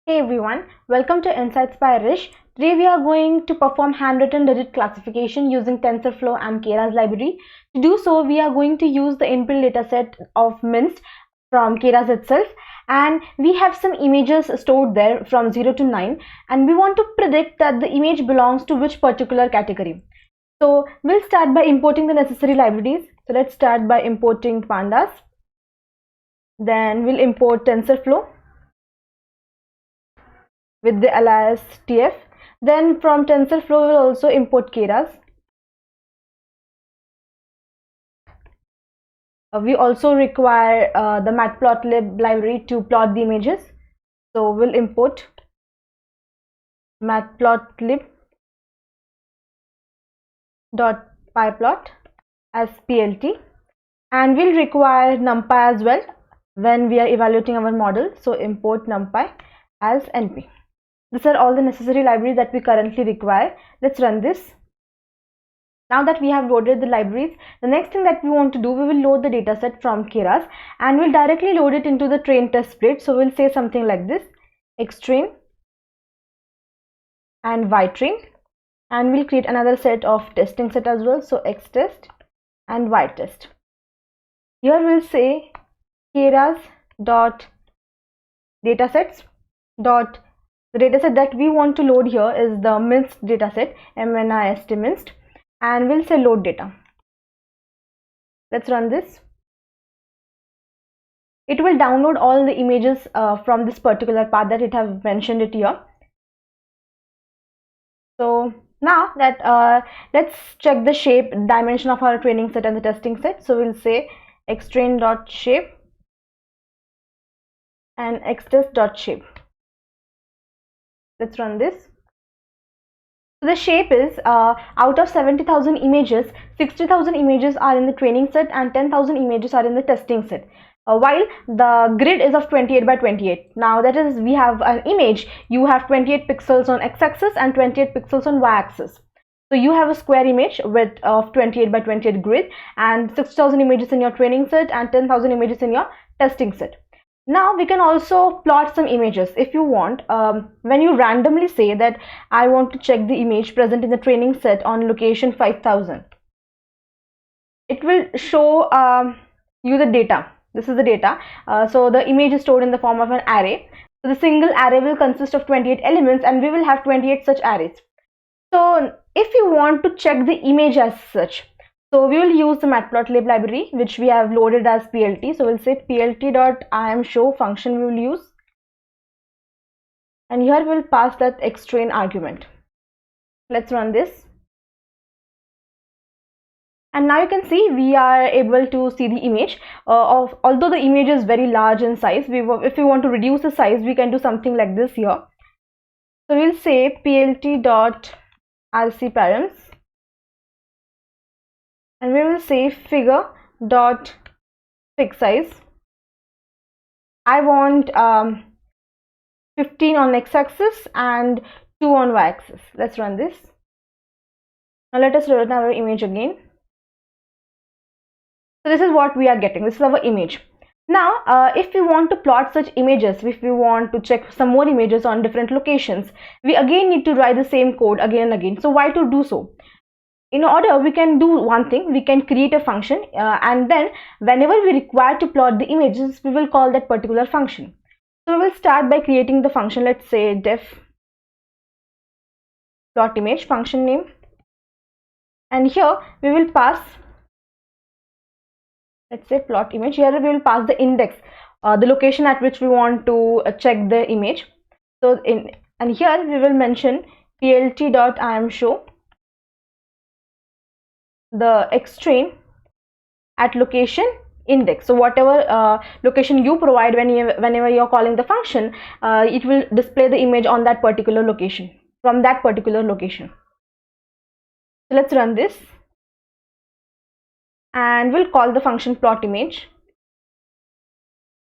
Hey everyone, welcome to Insights by Rish. Today we are going to perform handwritten digit classification using TensorFlow and keras library. To do so, we are going to use the inbuilt dataset of MNIST from keras itself, and we have some images stored there from 0 to 9, and we want to predict that the image belongs to which particular category. So we'll start by importing the necessary libraries. So let's start by importing pandas. Then we'll import TensorFlow with the alias tf. Then from TensorFlow we'll also import keras. We also require the matplotlib library to plot the images, so we'll import matplotlib.pyplot as plt, and we'll require numpy as well when we are evaluating our model, so import numpy as np. These are all the necessary libraries that we currently require. Let's run this. Now that we have loaded the libraries, the next thing that we want to do, we will load the dataset from keras and we'll directly load it into the train test split. So we'll say something like this: xtrain and ytrain, and we'll create another set of testing set as well, so xtest and ytest. Here we'll say keras dot datasets dot. The dataset that we want to load here is the MNIST dataset, MNIST MNIST, and we'll say load data. Let's run this. It will download all the images from this particular path that it have mentioned it here. So now that let's check the shape dimension of our training set and the testing set. So we'll say xtrain.shape and xtest.shape. Let's run this. So the shape is out of 70,000 images, 60,000 images are in the training set and 10,000 images are in the testing set. While the grid is of 28 by 28. Now that is, we have an image, you have 28 pixels on x-axis and 28 pixels on y-axis. So you have a square image with of 28 by 28 grid and 6,000 images in your training set and 10,000 images in your testing set. Now we can also plot some images if you want. When you randomly say that I want to check the image present in the training set on location 5000, it will show you the data. This is the data. So the image is stored in the form of an array. So the single array will consist of 28 elements and we will have 28 such arrays. So if you want to check the image as such, so we will use the matplotlib library which we have loaded as plt. So we'll say plt.imshow function we will use, and here we'll pass that xtrain argument. Let's run this, and now you can see we are able to see the image although the image is very large in size. If we want to reduce the size, we can do something like this here. So we'll say plt.rcparams, and we will say figure dot fix size. I want 15 on x-axis and 2 on y-axis. Let's run this. Now let us run our image again. So this is what we are getting. This is our image. Now if we want to plot such images, if we want to check some more images on different locations, we again need to write the same code again and again. So why to do so? In order, we can do one thing, we can create a function and then whenever we require to plot the images, we will call that particular function. So we will start by creating the function. Let's say def plot image function name, and here we will pass, let's say plot image. Here we will pass the index, the location at which we want to check the image. So and here we will mention plt.imshow the xtrain at location index. So whatever location you provide whenever you're calling the function, it will display the image on that particular location, from that particular location. So let's run this, and we'll call the function plot image.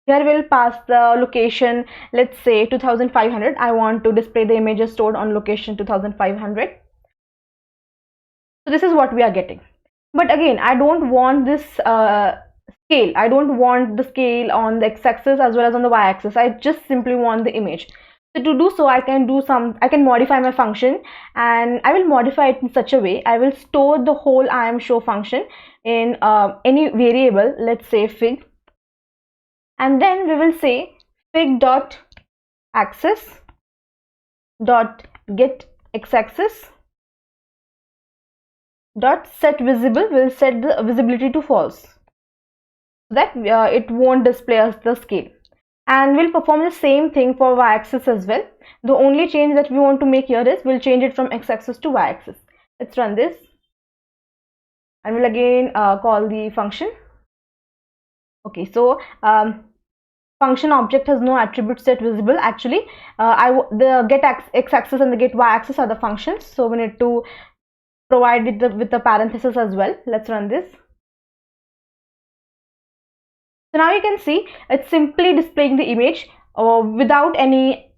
Here we'll pass the location, let's say 2500. I want to display the images stored on location 2500. So this is what we are getting. But again, I don't want this scale. I don't want the scale on the x-axis as well as on the y-axis. I just simply want the image. So to do so, I can modify my function, and I will modify it in such a way. I will store the whole IAMShow function in any variable, let's say fig, and then we will say fig dot access dot get x-axis dot set visible. Will set the visibility to false, so that it won't display us the scale. And we'll perform the same thing for y-axis as well. The only change that we want to make here is we'll change it from x-axis to y-axis. Let's run this, and we'll again call the function. Okay, so function object has no attribute set visible. Actually, the get x-axis and the get y-axis are the functions, so we need to provide it with the parenthesis as well. Let's run this. So now you can see it's simply displaying the image without any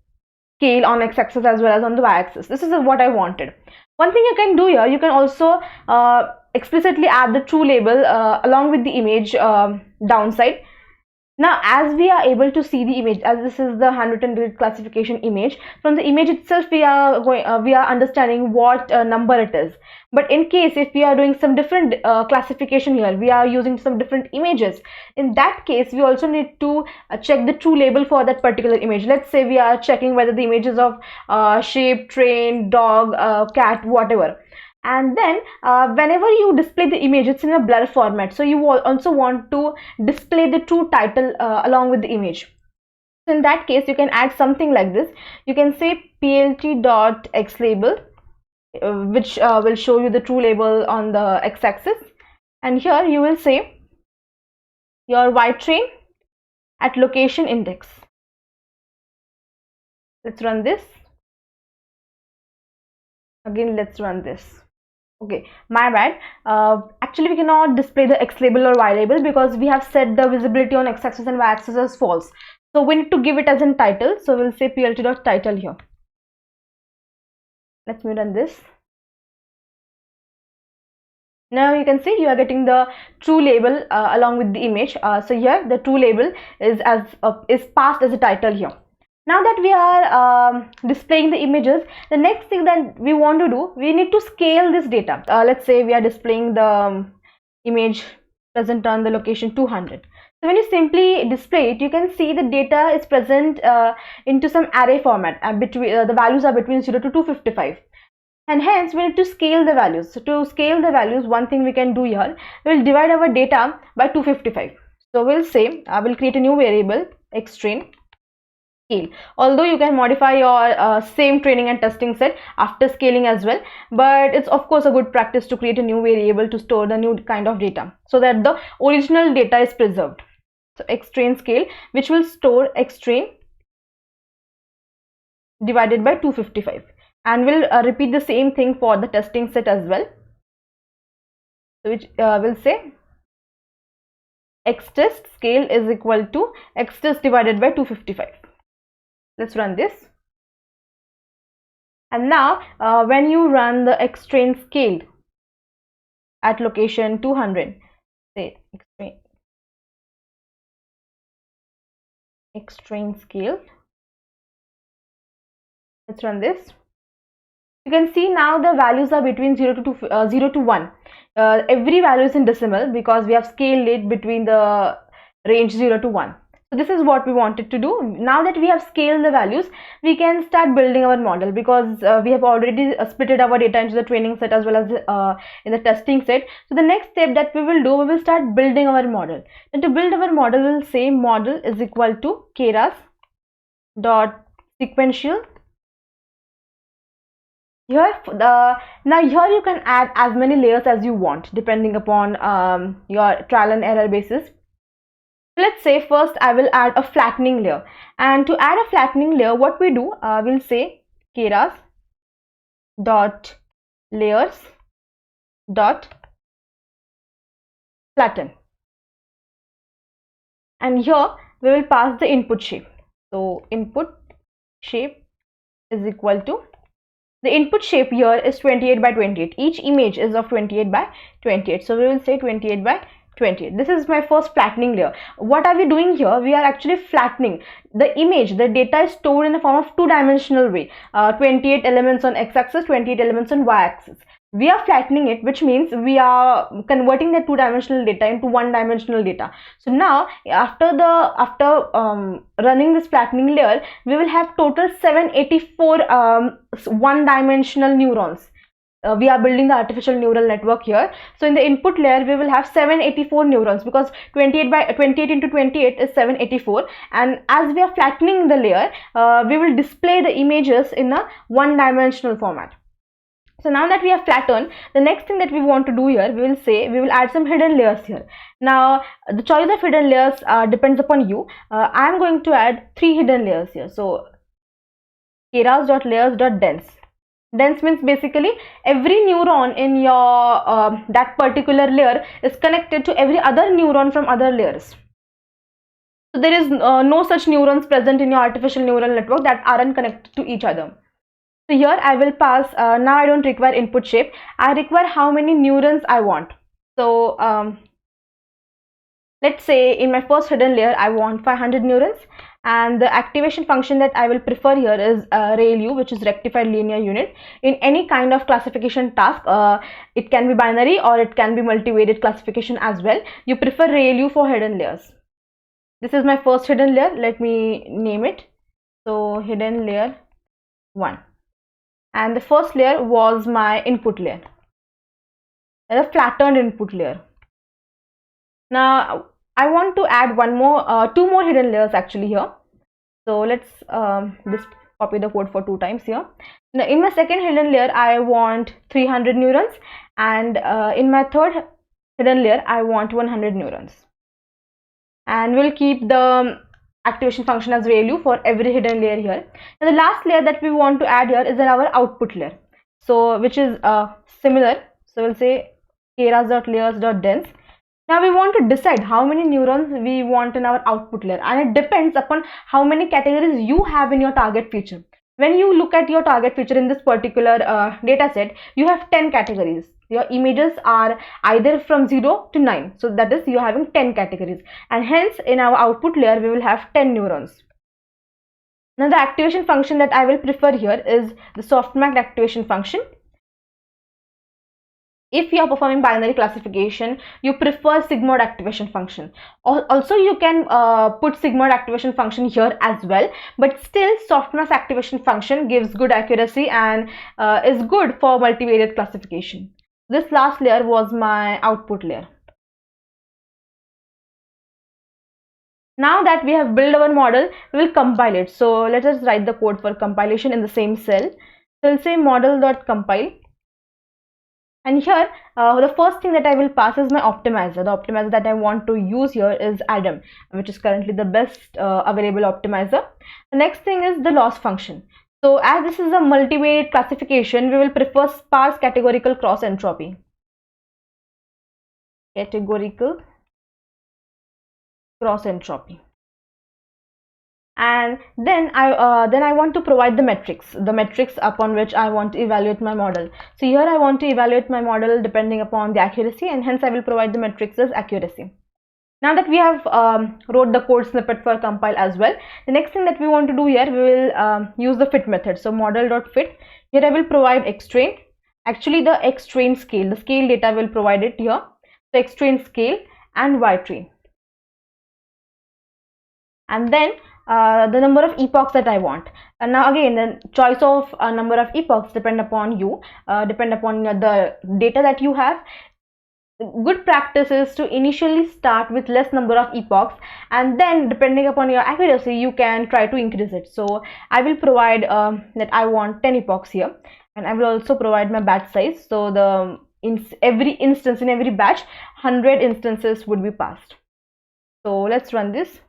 scale on x-axis as well as on the y-axis. This is what I wanted. One thing you can do here, you can also explicitly add the true label along with the image downside. Now, as we are able to see the image, as this is the handwritten grid classification image, from the image itself we are understanding what number it is. But in case if we are doing some different classification here, we are using some different images, in that case we also need to check the true label for that particular image. Let's say we are checking whether the images of sheep, train, dog, cat, whatever. And then whenever you display the image, it's in a blur format, so you will also want to display the true title along with the image. So in that case, you can add something like this. You can say plt.xlabel, which will show you the true label on the x-axis, and here you will say your y train at location index. Let's run this. Again, let's run this. Okay, my bad. Actually, we cannot display the x label or y label because we have set the visibility on x-axis and y-axis as false. So we need to give it as in title. So we'll say plt.title here. Let me run this. Now you can see you are getting the true label along with the image. So here the true label is passed as a title here. Now that we are displaying the images, the next thing that we want to do, we need to scale this data. Let's say we are displaying the image present on the location 200. So when you simply display it, you can see the data is present into some array format, and between the values are between 0 to 255. And hence we need to scale the values. So to scale the values, one thing we can do here, we'll divide our data by 255. So we'll say I will create a new variable xtrain scale. Although you can modify your same training and testing set after scaling as well, but it's of course a good practice to create a new variable to store the new kind of data so that the original data is preserved. So xtrain scale, which will store xtrain divided by 255, and we'll repeat the same thing for the testing set as well. So which will say xtest scale is equal to xtest divided by 255. Let's run this. And now when you run the xtrain scale at location 200, say xtrain scale, let's run this. You can see now the values are between 0 to 1. Every value is in decimal because we have scaled it between the range 0 to 1. So this is what we wanted to do. Now that we have scaled the values, we can start building our model, because we have already splitted our data into the training set as well as in the testing set. So the next step that we will do, we will start building our model. And to build our model, we will say model is equal to keras dot sequential. Here now here you can add as many layers as you want depending upon your trial and error basis. Let's say first I will add a flattening layer, and to add a flattening layer, what we do, we'll say keras dot layers dot flatten, and here we will pass the input shape. So input shape is equal to, the input shape here is 28 by 28. Each image is of 28 by 28. So we will say 28 by 28. This is my first flattening layer. What are we doing here? We are actually flattening the image. The data is stored in the form of two-dimensional way. 28 elements on x-axis, 28 elements on y-axis. We are flattening it, which means we are converting the two-dimensional data into one-dimensional data. So now, after running this flattening layer, we will have total 784 one-dimensional neurons. We are building the artificial neural network here. So in the input layer, we will have 784 neurons, because 28 into 28 is 784. And as we are flattening the layer, we will display the images in a one-dimensional format. So now that we have flattened, the next thing that we want to do here, we will add some hidden layers here. Now the choice of hidden layers depends upon you. I am going to add 3 hidden layers here. So keras.layers.dense. Dense means basically every neuron in your that particular layer is connected to every other neuron from other layers. So there is no such neurons present in your artificial neural network that aren't connected to each other. So here I will pass, now I don't require input shape, I require how many neurons I want. So let's say in my first hidden layer I want 500 neurons, and the activation function that I will prefer here is ReLU, which is rectified linear unit. In any kind of classification task, it can be binary or it can be multivariate classification as well. You prefer ReLU for hidden layers. This is my first hidden layer. Let me name it. So hidden layer 1. And the first layer was my input layer, a flattened input layer. Now I want to add two more hidden layers actually here. So let's just copy the code for 2 times here. Now in my second hidden layer I want 300 neurons, and in my third hidden layer I want 100 neurons. And we'll keep the activation function as ReLU for every hidden layer here. Now the last layer that we want to add here is our output layer, so which is similar. So we'll say keras.layers.dense. Now we want to decide how many neurons we want in our output layer, and it depends upon how many categories you have in your target feature. When you look at your target feature in this particular data set, you have 10 categories. Your images are either from 0 to 9. So that is, you're having 10 categories. And hence, in our output layer, we will have 10 neurons. Now, the activation function that I will prefer here is the softmax activation function. If you are performing binary classification, you prefer sigmoid activation function. Also, you can put sigmoid activation function here as well, but still softmax activation function gives good accuracy and is good for multivariate classification. This last layer was my output layer. Now that we have built our model, we will compile it. So let us write the code for compilation in the same cell. So we'll say model.compile. And here, the first thing that I will pass is my optimizer. The optimizer that I want to use here is Adam, which is currently the best available optimizer. The next thing is the loss function. So as this is a multivariate classification, we will prefer sparse categorical cross entropy. Categorical cross entropy. And then I want to provide the metrics upon which I want to evaluate my model. So here I want to evaluate my model depending upon the accuracy, and hence I will provide the metrics as accuracy. Now that we have wrote the code snippet for compile as well, the next thing that we want to do here, we will use the fit method. So model.fit, here I will provide xtrain. Actually the xtrain scale, the scale data will provide it here. So xtrain scale and ytrain. And then the number of epochs that I want. And now again, the choice of a number of epochs depend upon you, depend upon the data that you have. Good practice is to initially start with less number of epochs, and then depending upon your accuracy, you can try to increase it. So I will provide that I want 10 epochs here, and I will also provide my batch size. So in every instance, in every batch, 100 instances would be passed. So let's run this.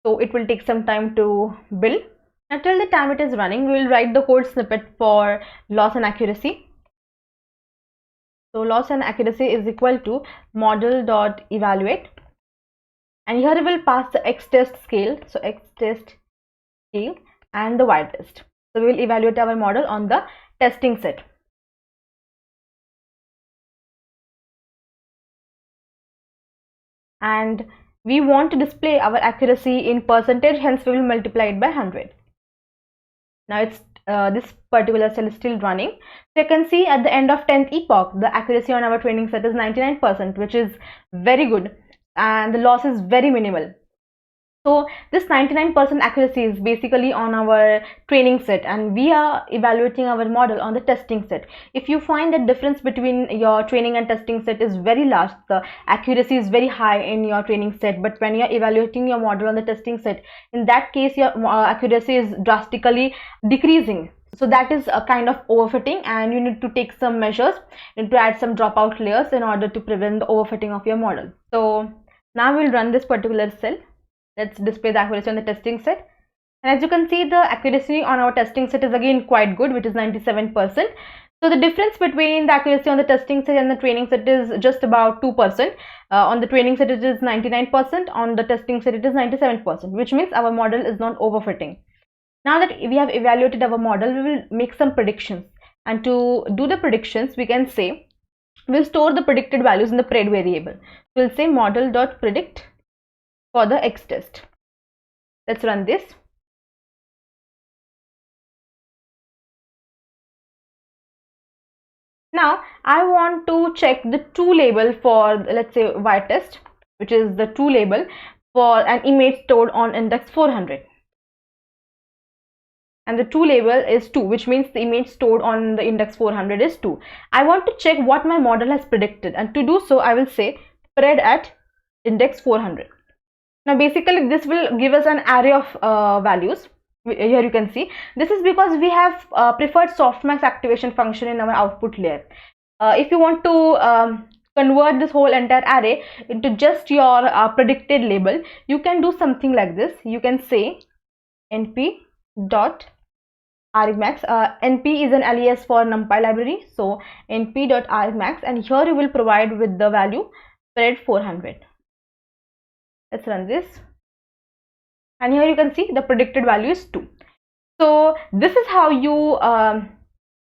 So it will take some time to build. Until the time it is running, we will write the code snippet for loss and accuracy. So loss and accuracy is equal to model.evaluate, and here we will pass the x-test scale, so x-test scale, and the y-test. So we will evaluate our model on the testing set. And we want to display our accuracy in percentage, hence we will multiply it by 100. Now it's this particular cell is still running. So you can see at the end of 10th epoch, the accuracy on our training set is 99%, which is very good, and the loss is very minimal. So this 99% accuracy is basically on our training set, and we are evaluating our model on the testing set. If you find that difference between your training and testing set is very large, the accuracy is very high in your training set, but when you are evaluating your model on the testing set, in that case your accuracy is drastically decreasing. So that is a kind of overfitting, and you need to take some measures and to add some dropout layers in order to prevent the overfitting of your model. So now we'll run this particular cell. Let's display the accuracy on the testing set. And as you can see, the accuracy on our testing set is again quite good, which is 97%. So the difference between the accuracy on the testing set and the training set is just about 2%. On the training set it is 99%, on the testing set it is 97%, which means our model is not overfitting. Now that we have evaluated our model, we will make some predictions. And to do the predictions, we can say, we'll store the predicted values in the pred variable. We'll say model.predict for the X test. Let's run this. Now I want to check the true label for, let's say, Y test, which is the true label for an image stored on index 400. And the true label is 2, which means the image stored on the index 400 is 2. I want to check what my model has predicted, and to do so I will say pred at index 400. Now basically this will give us an array of values. Here you can see this is because we have preferred softmax activation function in our output layer. If you want to convert this whole entire array into just your predicted label, you can do something like this. You can say np dot argmax. Np is an alias for numpy library, so np dot argmax, and here you will provide with the value pred 400. Let's run this, and here you can see the predicted value is 2. So this is how you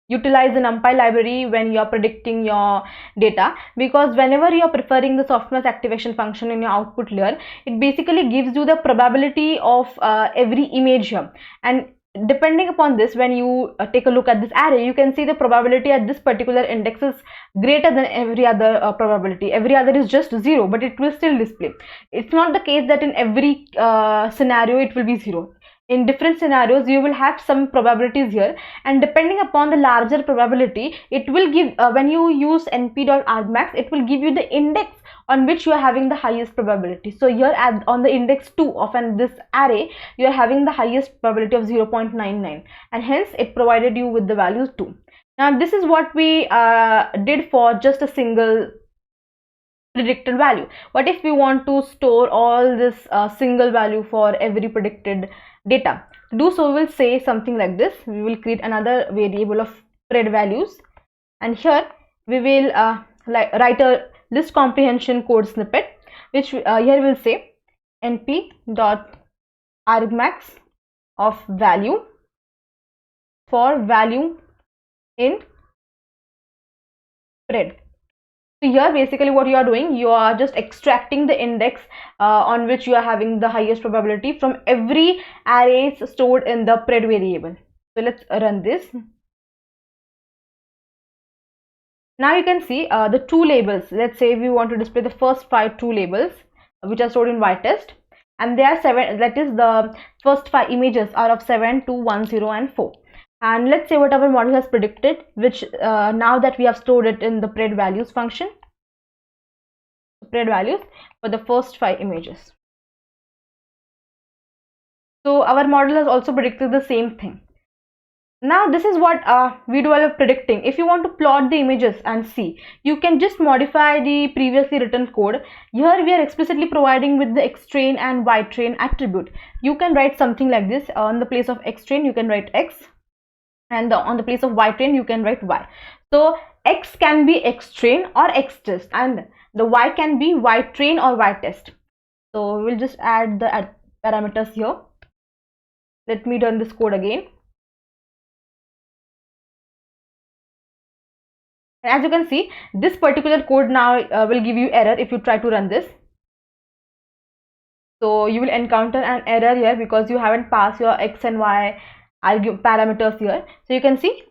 utilize the numpy library when you are predicting your data, because whenever you are preferring the softmax activation function in your output layer, it basically gives you the probability of every image here, and depending upon this, when you take a look at this array, you can see the probability at this particular index is greater than every other probability. Every other is just 0, but it will still display. It's not the case that in every scenario it will be 0. In different scenarios you will have some probabilities here, and depending upon the larger probability, it will give when you use np.argmax, it will give you the index on which you are having the highest probability. So here on the index 2 of this array, you are having the highest probability of 0.99, and hence it provided you with the value 2. Now this is what we did for just a single predicted value. What if we want to store all this single value for every predicted data? To do so, we will say something like this. We will create another variable of pred values, and here we will write a list comprehension code snippet, which here we will say np dot argmax of value for value in pred. So here basically what you are doing, you are just extracting the index on which you are having the highest probability from every arrays stored in the pred variable. So let's run this. Now you can see the true labels. Let's say we want to display the first 5 true labels which are stored in Y test, and there are 7, that is the first 5 images are of 7, 2, 1, 0 and 4. And let's say what our model has predicted, which now that we have stored it in the pred values function, pred values for the first 5 images. So our model has also predicted the same thing. Now this is what we do while predicting. If you want to plot the images and see, you can just modify the previously written code. Here we are explicitly providing with the xtrain and ytrain attribute. You can write something like this. On the place of xtrain you can write x, and on the place of ytrain you can write y. So x can be xtrain or xtest, and the y can be ytrain or ytest. So we'll just add the parameters here. Let me run this code again. And as you can see, this particular code now will give you error if you try to run this. So you will encounter an error here because you haven't passed your x and y parameters here. So you can see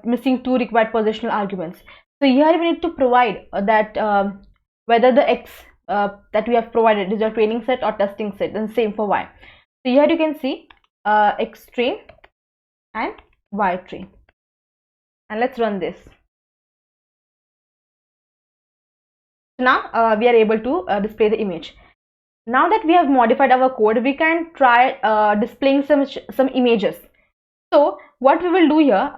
missing 2 required positional arguments. So here we need to provide that whether the x that we have provided is your training set or testing set, and same for y. So here you can see x train and y train, and let's run this. So now we are able to display the image. Now that we have modified our code, we can try displaying some images. So what we will do here,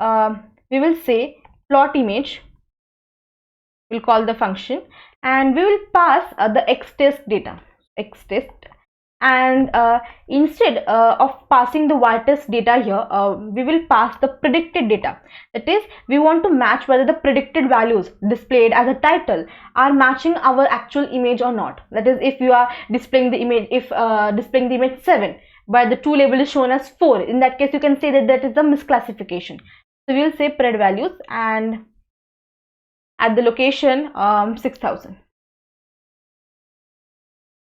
we will say plot image. We'll call the function, and we will pass the xtest data, xtest, and instead of passing the y-test data here, we will pass the predicted data. That is, we want to match whether the predicted values displayed as a title are matching our actual image or not. That is, if you are displaying the image, if displaying the image 7 but the true label is shown as 4, in that case you can say that that is a misclassification. So we will say pred values, and at the location 6000.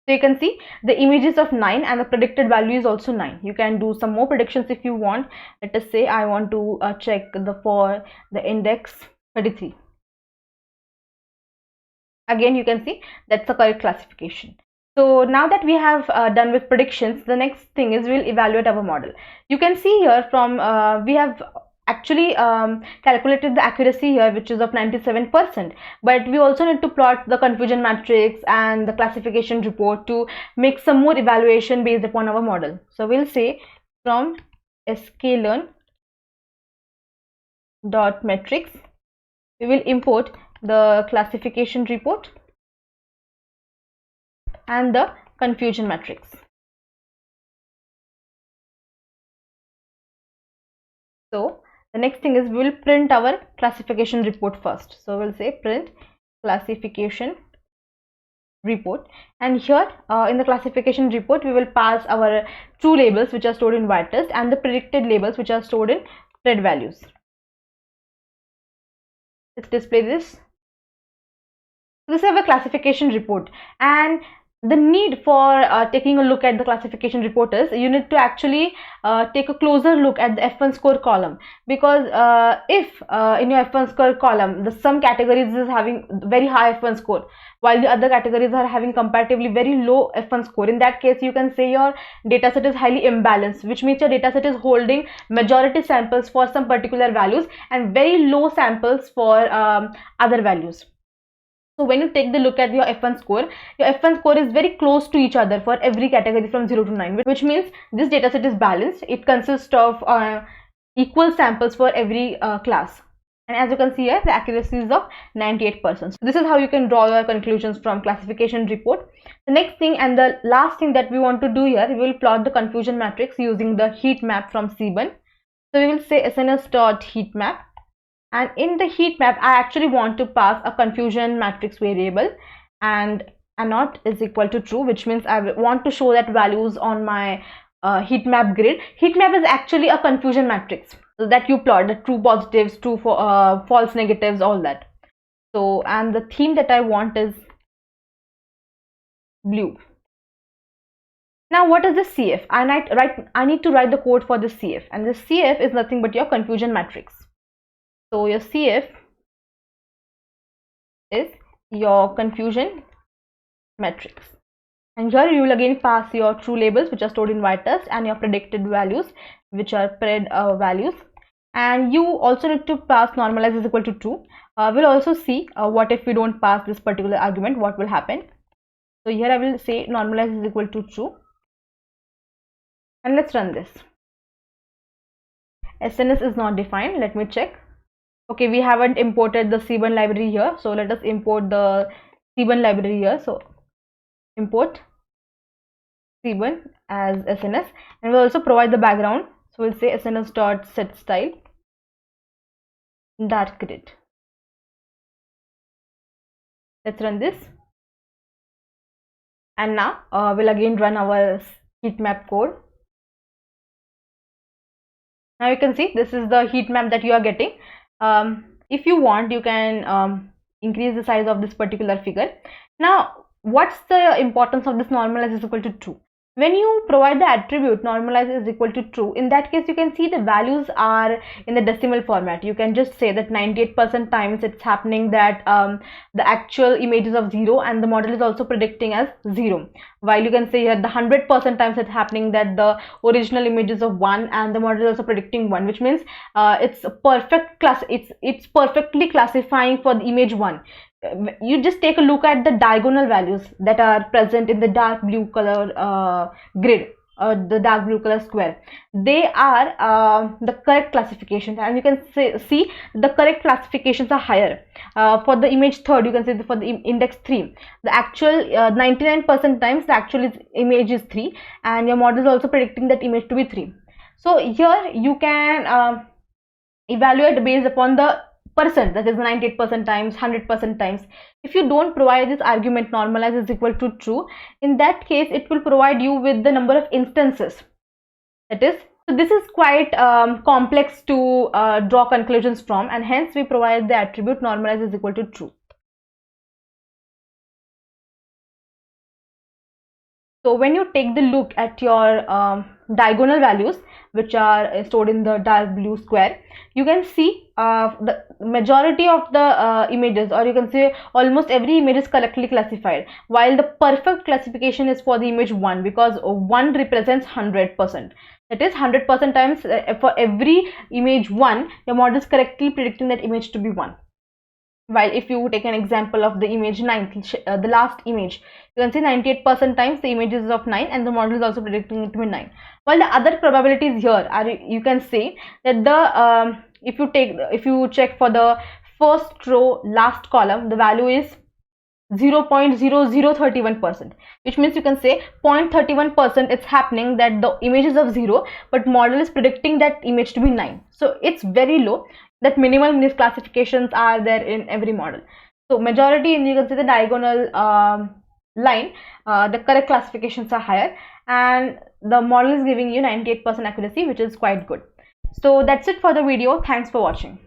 So you can see the image is of 9 and the predicted value is also 9. You can do some more predictions if you want. Let us say I want to check for the index 33. Again, you can see that's the correct classification. So now that we have done with predictions, the next thing is we'll evaluate our model. You can see here from we have actually calculated the accuracy here, which is of 97%, but we also need to plot the confusion matrix and the classification report to make some more evaluation based upon our model. So we'll say from sklearn.metrics, we will import the classification report and the confusion matrix. So the next thing is we will print our classification report first. So we'll say print classification report, and here in the classification report we will pass our true labels which are stored in y-test and the predicted labels which are stored in pred values. Let's display this. This is our classification report, and the need for taking a look at the classification report is you need to actually take a closer look at the F1 score column, because if in your F1 score column the some categories is having very high F1 score while the other categories are having comparatively very low F1 score, in that case you can say your dataset is highly imbalanced, which means your dataset is holding majority samples for some particular values and very low samples for other values. So when you take the look at your F1 score is very close to each other for every category from 0 to 9, which means this dataset is balanced. It consists of equal samples for every class. And as you can see here, the accuracy is of 98%. So this is how you can draw your conclusions from classification report. The next thing and the last thing that we want to do here, we will plot the confusion matrix using the heat map from Seaborn. So we will say sns.heatmap. And in the heat map, I actually want to pass a confusion matrix variable, and not is equal to true, which means I want to show that values on my heat map grid. Heat map is actually a confusion matrix that you plot the true positives, true false negatives, all that. So, and the theme that I want is blue. Now, what is the CF? I need to write the code for the CF, and the CF is nothing but your confusion matrix. So your CF is your confusion matrix, and here you will again pass your true labels which are stored in y-test and your predicted values which are pred values, and you also need to pass normalize is equal to true. We'll also see what if we don't pass this particular argument, what will happen. So here I will say normalize is equal to true, and let's run this. SNS is not defined. Let me check. Okay, we haven't imported the Seaborn library here, so let us import the Seaborn library here. So import Seaborn as SNS, and we'll also provide the background. So we'll say sns.setStyle dark grid. Let's run this, and now we'll again run our heat map code. Now you can see this is the heat map that you are getting. if you want, you can increase the size of this particular figure. Now, what's the importance of this normalize is equal to true? When you provide the attribute normalize is equal to true, in that case you can see the values are in the decimal format. You can just say that 98% times it's happening that the actual image is of 0 and the model is also predicting as 0, while you can say here the 100% times it's happening that the original image is of 1 and the model is also predicting 1, which means it's perfect class, it's perfectly classifying for the image 1. You just take a look at the diagonal values that are present in the dark blue color grid, the dark blue color square. They are the correct classification, and you can see the correct classifications are higher. For the image third, you can see for the index 3, the actual 99% times the actual image is 3 and your model is also predicting that image to be 3. So here you can evaluate based upon the percent, that is 98% times, 100% times. If you don't provide this argument normalize is equal to true, in that case it will provide you with the number of instances. That is, so this is quite complex to draw conclusions from, and hence we provide the attribute normalize is equal to true. So when you take the look at your diagonal values, which are stored in the dark blue square, you can see the majority of the images, or you can say almost every image is correctly classified, while the perfect classification is for the image 1, because 1 represents 100%. That is 100% times for every image 1, your model is correctly predicting that image to be 1. While if you take an example of the image 9, the last image, you can see 98% times the image is of 9 and the model is also predicting it to be 9. While the other probabilities here are, you can say that the if you check for the first row last column, the value is 0.0031%, which means you can say 0.31% it's happening that the image is of 0 but model is predicting that image to be 9. So it's very low, that minimal misclassifications are there in every model. So majority, and you can see the diagonal line, the correct classifications are higher and the model is giving you 98% accuracy, which is quite good. So that's it for the video. Thanks for watching.